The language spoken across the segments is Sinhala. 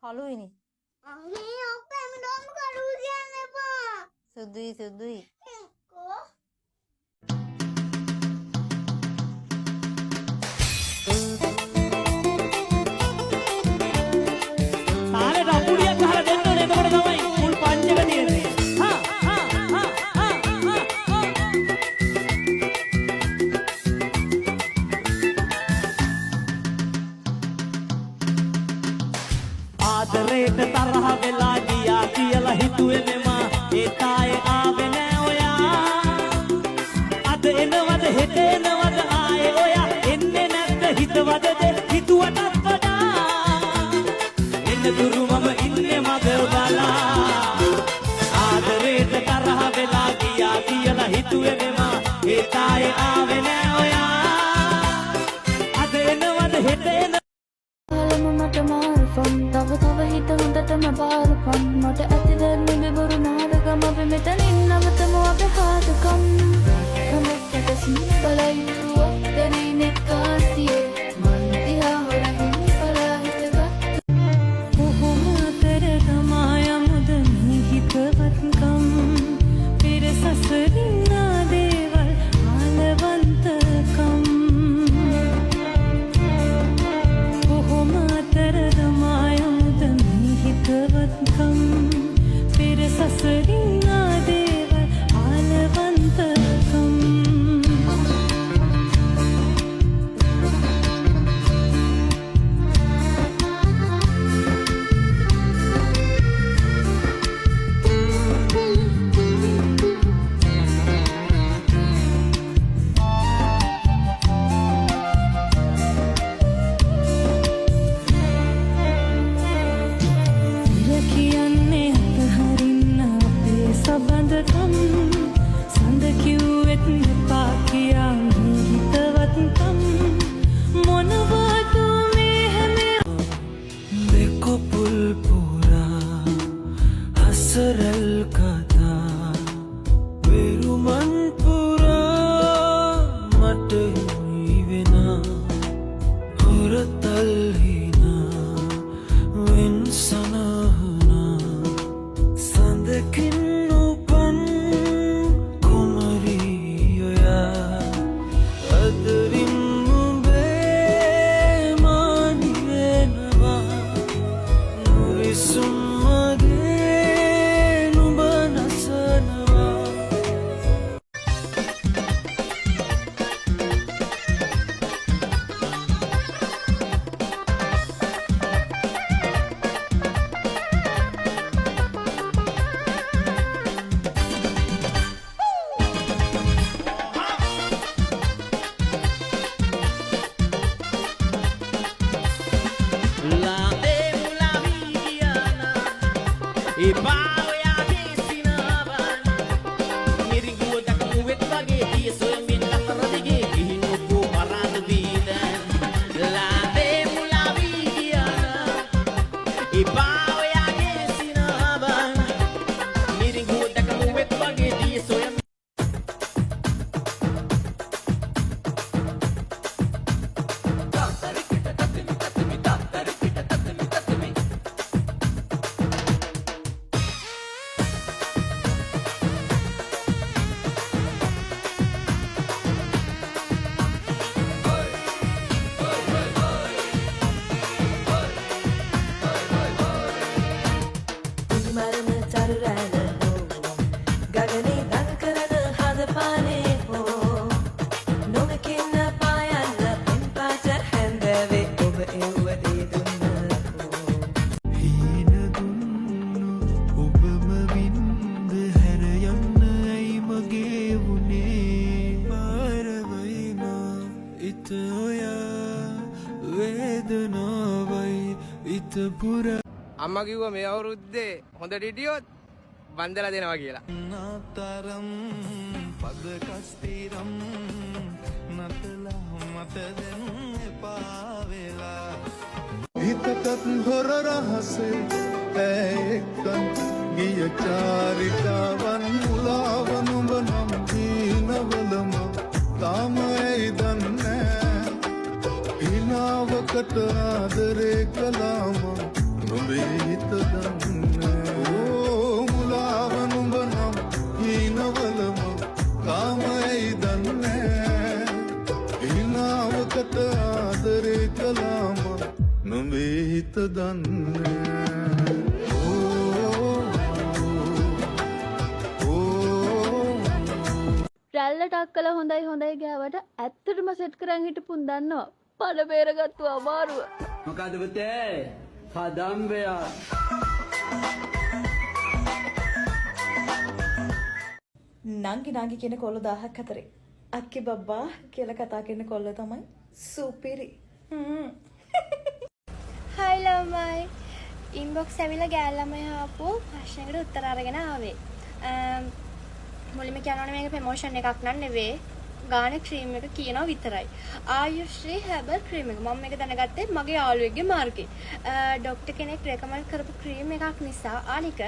කළුයිනේ. මේ ඔක්කොම ඩොම් කළු කියන්නේ එපා. සුදුයි. කො තාලේ රපුඩියක් ගහලා දෙන්න ඕනේ. එතකොට තමයි මුල් පංචක තියෙන්නේ. ආදරේට තරහ වෙලා ගියා කියලා හිතුවේ මෙමා. ඒ තායේ ආවේ නෑ ඔයා. අද එනවද හෙට එනවද ආයේ ඔයා. එන්නේ නැද්ද හිතවද හිතුවටත් වඩා. එන්න දුරු මම ඉන්නේ මග බලා. ආදරේට තරහ වෙලා ගියා කියලා හිතුවේ මෙමා. ඒ තායේ ආවේ නෑ ඔයා. අද එනවද හෙට එනවද මට මාරුපන් තව හිත හොඳටම බාරපන් මට ඇති දැන්නේ මෙබරු නාඩගම අපි මෙතනින් නවතමු අපේ හාදකම් කමකට සිම්පලයි දැනෙන්නේ කාසියේ මන් දිහා හොරහින් පලා හිතගත් කොහොම අතර තමයි අමුද මේ හිතවත්කම් පෙර සසරින් ආදේවල් ආලවන්තකම් හිතවත්කම් පෙර සසරින් ආදේවල් ආලවන්තකම් සඳ කිව්වෙත් එපා කියා මේ හිතවත්කම් මොනවද මේ හැම දෙකොපුල් පුරා හසරල් කතා වෙරුමන් පුරා මට හිවෙනා හොරතල් හිනා වෙන් සනහනා සඳකින් අම්මා කිව්වා මේ අවුරුද්දේ හොඳට හිටියොත් වන්දලා දෙනවා කියලා. තරම් පද කස්තිරම් නතලා මත දැන් එපා වෙලා හිතටත් හොර රහසේ එක්කන් ගිය චාරිකාවන් මුලාවන වනම් දීනවලම තාම ඇයි දන්නේ හිනාවකට ආදරේ කළාම නුඹේ හිත දන්නේ ඕ මුලාව නුඹ නම් හීනවලම කාමයි දන්නේ හිනාවකට ආදරේ කළාම නුඹේ හිත දන්නේ රැල්ලට අක්කල හොඳයි ගෑවට ඇත්තටම සෙට් කරන් හිටපුන් දන්නවා. පඩ බේරගත්තු අමාරුව. මොකද පුතේ කදම්බයා නංගි කියන කොල්ල 1000ක් අතරේ අක්කි බබ්බා කියලා කතා කරන කොල්ල තමයි සුපිරි. හයි ළමයි. ඉන්බොක්ස් ඇවිල්ලා ගෑල් ළමයි ආපු ප්‍රශ්නයකට උත්තර අරගෙන ආවේ. මුලින්ම කියනවනේ මේක ප්‍රොමෝෂන් එකක් නන් නෙවෙයි. ගානේ ක්‍රීම් එක කියනවා විතරයි. ආයුශ්‍රී හැබර් ක්‍රීම් එක. මම මේක දැනගත්තේ මගේ යාළුවෙක්ගේ මාර්කේ. ડોක්ටර් කෙනෙක් රෙකමන්ඩ් කරපු ක්‍රීම් එකක් නිසා අනික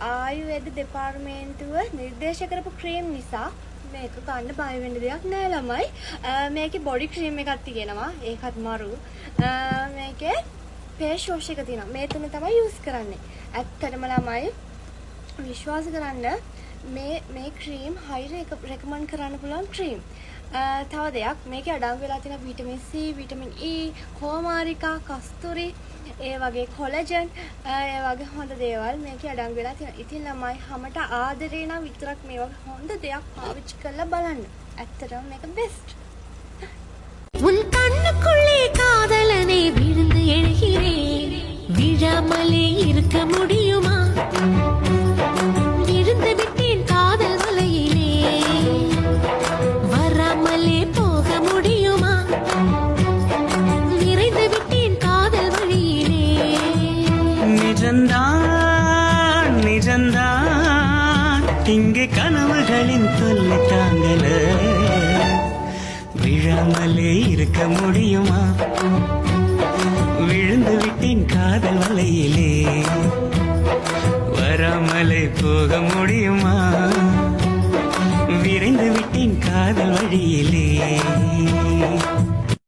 ආයුර්වේද දෙපාර්තමේන්තුව නිර්දේශ කරපු ක්‍රීම් නිසා මේක ගන්න බය වෙන්න දෙයක් නෑ ළමයි. මේකේ බොඩි ක්‍රීම් එකක් තියෙනවා. ඒකත් මරු. මේකේ ෆේස් වොෂ් එක තියෙනවා. මේ තුන තමයි යූස් කරන්නේ. ඇත්තටම ළමයි විශ්වාස කරන්න මේ ක්‍රීම් හයියට රෙකමන්ඩ් කරන්න පුළුවන් ක්‍රීම්. තව දෙයක් මේකේ අඩංගු වෙලා තියෙන විටමින් C, විටමින් E, හෝමාරිකා, කස්තුරි, ඒ වගේ කොලජන්, ඒ වගේ හොඳ දේවල් මේකේ අඩංගු වෙලා තියෙනවා. ඉතින් ළමයි හැමට ආදරේ නම් විතරක් මේ වගේ හොඳ දෙයක් පාවිච්චි කරලා බලන්න. ඇත්තටම මේක බෙස්ට්. உன் கண்ணுக்குள்ளே காதலனை விழுந்து எழுகிறேன் விழாமலே இருக்க முடியுமா விழுந்து விட்டேன் காதல் வலையிலே வராமலே போக முடியுமா நிறைந்து விட்டேன் காதல் வழியிலே நிஜந்தான் இங்கே கனவுகளின் தொல்லை தாங்கல விழாமலே இருக்க முடியுமா விழுந்து விட்டேன் காதல் வலையிலே வராமலே போக முடியுமா விரைந்து விட்டேன் காதல் வழியிலே